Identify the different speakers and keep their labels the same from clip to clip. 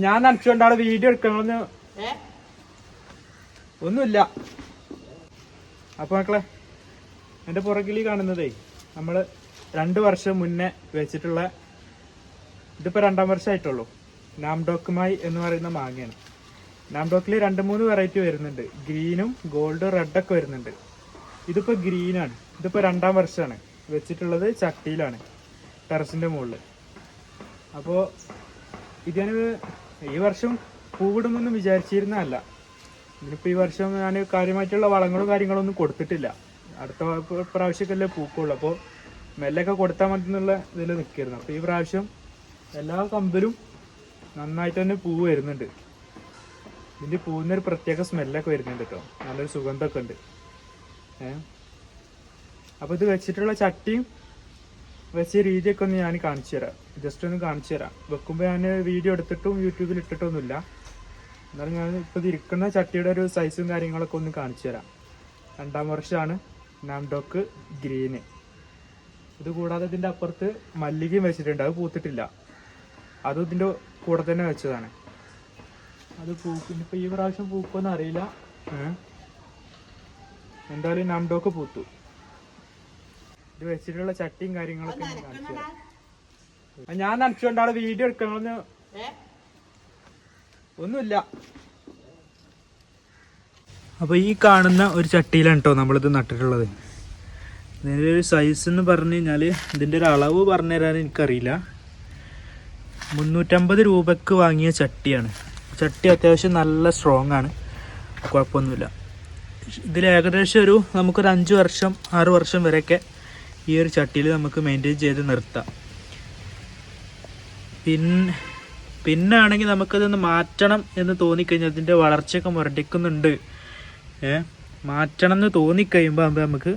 Speaker 1: ഞാൻ നനച്ചുകൊണ്ടാള് വീഡിയോ എടുക്കണമെന്ന് ഒന്നുമില്ല. അപ്പൊ മക്കളെ, എന്റെ പുറകിൽ കാണുന്നതേ നമ്മള് 2 വർഷം മുന്നേ വെച്ചിട്ടുള്ള, ഇതിപ്പോ 2ാം വർഷമായിട്ടുള്ളൂ, നാംഡോക്കുമായി എന്ന് പറയുന്ന മാങ്ങയാണ്. നാംഡോക്കിൽ 2-3 വെറൈറ്റി വരുന്നുണ്ട്. ഗ്രീനും ഗോൾഡ് റെഡൊക്കെ വരുന്നുണ്ട്. ഇതിപ്പോ ഗ്രീനാണ്. ഇതിപ്പോ 2ാം വർഷമാണ് വെച്ചിട്ടുള്ളത്. ചട്ടിയിലാണ്, ടെറസിന്റെ മുകളിൽ. അപ്പോൾ ഇതിന് ഈ വർഷം പൂവിടുമെന്ന് വിചാരിച്ചിരുന്നതല്ല. ഇതിനിപ്പോൾ ഈ വർഷം ഞാൻ കാര്യമായിട്ടുള്ള വളങ്ങളും കാര്യങ്ങളൊന്നും കൊടുത്തിട്ടില്ല. അടുത്ത പ്രാവശ്യമൊക്കെ പൂക്കുള്ളൂ. അപ്പോൾ മെല്ലൊക്കെ കൊടുത്താൽ മതി എന്നുള്ള ഇതിൽ നിൽക്കിയിരുന്നു. അപ്പോൾ ഈ പ്രാവശ്യം എല്ലാ കമ്പിലും നന്നായിട്ട് തന്നെ പൂവ് വരുന്നുണ്ട്. ഇതിൻ്റെ പൂവിനൊരു പ്രത്യേക സ്മെല്ലൊക്കെ വരുന്നുണ്ട് കേട്ടോ. നല്ലൊരു സുഗന്ധമൊക്കെ ഉണ്ട്. അപ്പോൾ ഇത് വെച്ചിട്ടുള്ള ചട്ടിയും വെച്ച രീതിയൊക്കെ ഒന്ന് ഞാൻ കാണിച്ചു തരാം. ജസ്റ്റ് ഒന്ന് കാണിച്ചു തരാം. വെക്കുമ്പോൾ ഞാൻ വീഡിയോ എടുത്തിട്ടും യൂട്യൂബിൽ ഇട്ടിട്ടൊന്നുമില്ല. എന്നാലും ഞാൻ ഇപ്പോൾ ഇരിക്കുന്ന ചട്ടിയുടെ ഒരു സൈസും കാര്യങ്ങളൊക്കെ ഒന്ന് കാണിച്ചു തരാം. 2ാം വർഷമാണ് നാംഡോക്ക് ഗ്രീന്. ഇത് കൂടാതെ ഇതിൻ്റെ അപ്പുറത്ത് മല്ലികയും വെച്ചിട്ടുണ്ട്. അത് പൂത്തിട്ടില്ല. അതും ഇതിൻ്റെ കൂടെ തന്നെ വെച്ചതാണ്. അത് പൂക്കിനിപ്പോൾ ഈ പ്രാവശ്യം പൂക്കുമെന്ന് അറിയില്ല. എന്തായാലും നാംഡോക്ക് പൂത്തു. ഇത് വെച്ചിട്ടുള്ള ചട്ടിയും കാര്യങ്ങളൊക്കെ ഞാൻ കാണിച്ചു തരാം. ഞാൻ നനച്ചുകൊണ്ടാള് വീഡിയോ എടുക്കണമെന്ന് ഒന്നുമില്ല. അപ്പൊ ഈ കാണുന്ന ഒരു ചട്ടിയിലാണ് കേട്ടോ നമ്മളിത് നട്ടിട്ടുള്ളത്. ഇതിൻ്റെ ഒരു സൈസ് എന്ന് പറഞ്ഞു കഴിഞ്ഞാല്, ഇതിൻ്റെ ഒരു അളവ് പറഞ്ഞു തരാൻ എനിക്കറിയില്ല. 350 രൂപക്ക് വാങ്ങിയ ചട്ടിയാണ്. ചട്ടി അത്യാവശ്യം നല്ല സ്ട്രോങ് ആണ്, കുഴപ്പമൊന്നുമില്ല. ഇതിൽ ഏകദേശം നമുക്കൊരു 5 വർഷം 6 വർഷം വരെയൊക്കെ ഈ ഒരു ചട്ടിയിൽ നമുക്ക് മെയിൻറ്റെയിൻ ചെയ്ത് നിർത്താം. പിന്നെ ആണെങ്കിൽ നമുക്കതൊന്ന് മാറ്റണം എന്ന് തോന്നിക്കഴിഞ്ഞാൽ, അതിൻ്റെ വളർച്ചയൊക്കെ മുരടിക്കുന്നുണ്ട്, മാറ്റണം എന്ന് തോന്നിക്കഴിയുമ്പോൾ നമുക്ക്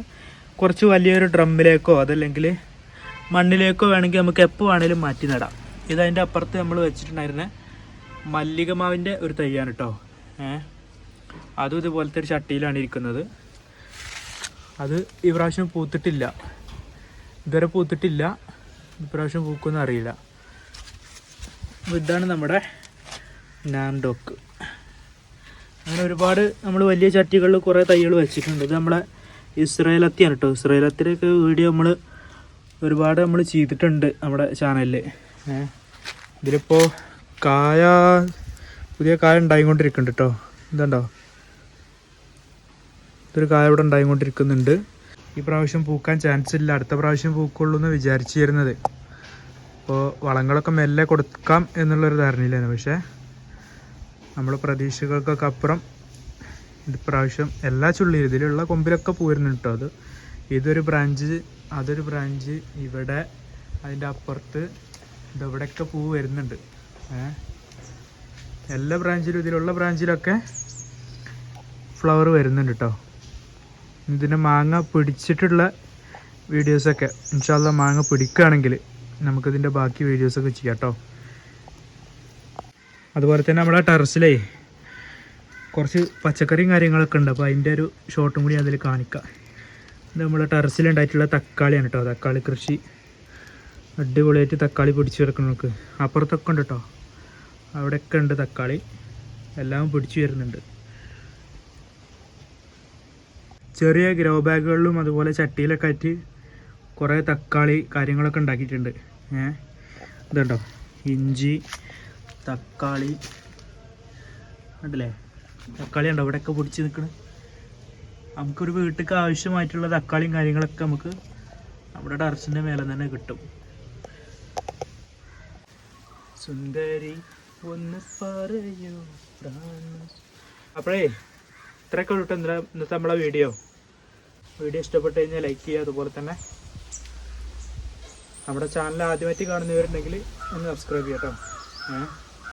Speaker 1: കുറച്ച് വലിയൊരു ഡ്രമ്മിലേക്കോ അതല്ലെങ്കിൽ മണ്ണിലേക്കോ വേണമെങ്കിൽ നമുക്ക് എപ്പോൾ വേണമെങ്കിലും മാറ്റി നടാം. ഇതതിൻ്റെ അപ്പുറത്ത് നമ്മൾ വെച്ചിട്ടുണ്ടായിരുന്ന മല്ലിക മാവിൻ്റെ ഒരു തൈയാണ് കേട്ടോ. അതും ഇതുപോലത്തെ ഒരു ചട്ടിയിലാണ് ഇരിക്കുന്നത്. അത് ഈ പ്രാവശ്യം പൂത്തിട്ടില്ല, ഇതുവരെ പൂത്തിട്ടില്ല. ഇപ്രാവശ്യം പൂക്കുമെന്ന് അറിയില്ല. ഇതാണ് നമ്മുടെ നാംഡോക്ക്. അങ്ങനെ ഒരുപാട് നമ്മൾ വലിയ ചട്ടികളിൽ കുറേ തൈകൾ വെച്ചിട്ടുണ്ട്. ഇത് നമ്മളെ ഇസ്രായേലത്തിയാണ് കേട്ടോ. ഇസ്രായേലത്തിൻ്റെയൊക്കെ വീഡിയോ ഒരുപാട് നമ്മൾ ചെയ്തിട്ടുണ്ട് നമ്മുടെ ചാനലിൽ. ഇതിലിപ്പോൾ പുതിയ കായ ഉണ്ടായിക്കൊണ്ടിരിക്കുന്നുണ്ട് കേട്ടോ. ഇതുണ്ടോ, ഇതൊരു കായ ഇവിടെ ഉണ്ടായിക്കൊണ്ടിരിക്കുന്നുണ്ട്. ഈ പ്രാവശ്യം പൂക്കാൻ ചാൻസ് ഇല്ല, അടുത്ത പ്രാവശ്യം പൂക്കുള്ളൂ എന്ന് വിചാരിച്ചിരുന്നത്. അപ്പോൾ വളങ്ങളൊക്കെ മെല്ലെ കൊടുക്കാം എന്നുള്ളൊരു ധാരണയിലായിരുന്നു. പക്ഷേ നമ്മൾ പ്രതീക്ഷകൾക്കൊക്കെ അപ്പുറം ഇപ്രാവശ്യം എല്ലാ ചുള്ളിയും ഇതിലുള്ള കൊമ്പിലൊക്കെ പോരുന്നുണ്ട് കേട്ടോ. ഇതൊരു ബ്രാഞ്ച്, അതൊരു ബ്രാഞ്ച്, ഇവിടെ അതിൻ്റെ അപ്പുറത്ത് ഇതെവിടെയൊക്കെ പൂ വരുന്നുണ്ട്. എല്ലാ ബ്രാഞ്ചിലും, ഇതിലുള്ള ബ്രാഞ്ചിലൊക്കെ ഫ്ലവർ വരുന്നുണ്ട് കേട്ടോ. ഇതിന് മാങ്ങ പിടിച്ചിട്ടുള്ള വീഡിയോസൊക്കെ ഇൻഷാ അല്ലാഹ് മാങ്ങ പിടിക്കുകയാണെങ്കിൽ നമുക്കിതിൻ്റെ ബാക്കി വീഡിയോസൊക്കെ ചെയ്യാം കേട്ടോ. അതുപോലെ തന്നെ നമ്മുടെ ടെറസിലേ കുറച്ച് പച്ചക്കറിയും കാര്യങ്ങളൊക്കെ ഉണ്ട്. അപ്പോൾ അതിൻ്റെ ഒരു ഷോട്ടും കൂടി അതിൽ കാണിക്കാം. ഇത് നമ്മുടെ ടെറസിലുണ്ടായിട്ടുള്ള തക്കാളിയാണ് കേട്ടോ. തക്കാളി കൃഷി അടിപൊളിയായിട്ട് തക്കാളി പിടിച്ച് കിടക്കണം. നമുക്ക് അപ്പുറത്തൊക്കെ ഉണ്ട് കേട്ടോ, അവിടെയൊക്കെ ഉണ്ട് തക്കാളി, എല്ലാം പിടിച്ചു വരുന്നുണ്ട്. ചെറിയ ഗ്രോ ബാഗുകളിലും അതുപോലെ ചട്ടിയിലൊക്കെ ആയിട്ട് കുറേ തക്കാളി കാര്യങ്ങളൊക്കെ ഉണ്ടാക്കിയിട്ടുണ്ട്. ഇതുണ്ടോ, ഇഞ്ചി, തക്കാളി ഉണ്ടല്ലേ, തക്കാളി ഉണ്ടോ ഇവിടെയൊക്കെ പിടിച്ച് നിൽക്കണം. നമുക്കൊരു വീട്ടിലേക്ക് ആവശ്യമായിട്ടുള്ള തക്കാളിയും കാര്യങ്ങളൊക്കെ നമുക്ക് നമ്മുടെ ടെറസിൻ്റെ മേലെ തന്നെ കിട്ടും. സുന്ദരി ഒന്ന് പറയൂ. അപ്പോഴേ ഇത്രയൊക്കെ ഉള്ളൂ ഇന്നത്തെ നമ്മളെ വീഡിയോ ഇഷ്ടപ്പെട്ട് കഴിഞ്ഞാൽ ലൈക്ക് ചെയ്യുക. അതുപോലെ തന്നെ നമ്മുടെ ചാനൽ ആദ്യമായിട്ട് കാണുന്നവരുണ്ടെങ്കിൽ ഒന്ന് സബ്സ്ക്രൈബ് ചെയ്യാം കേട്ടോ.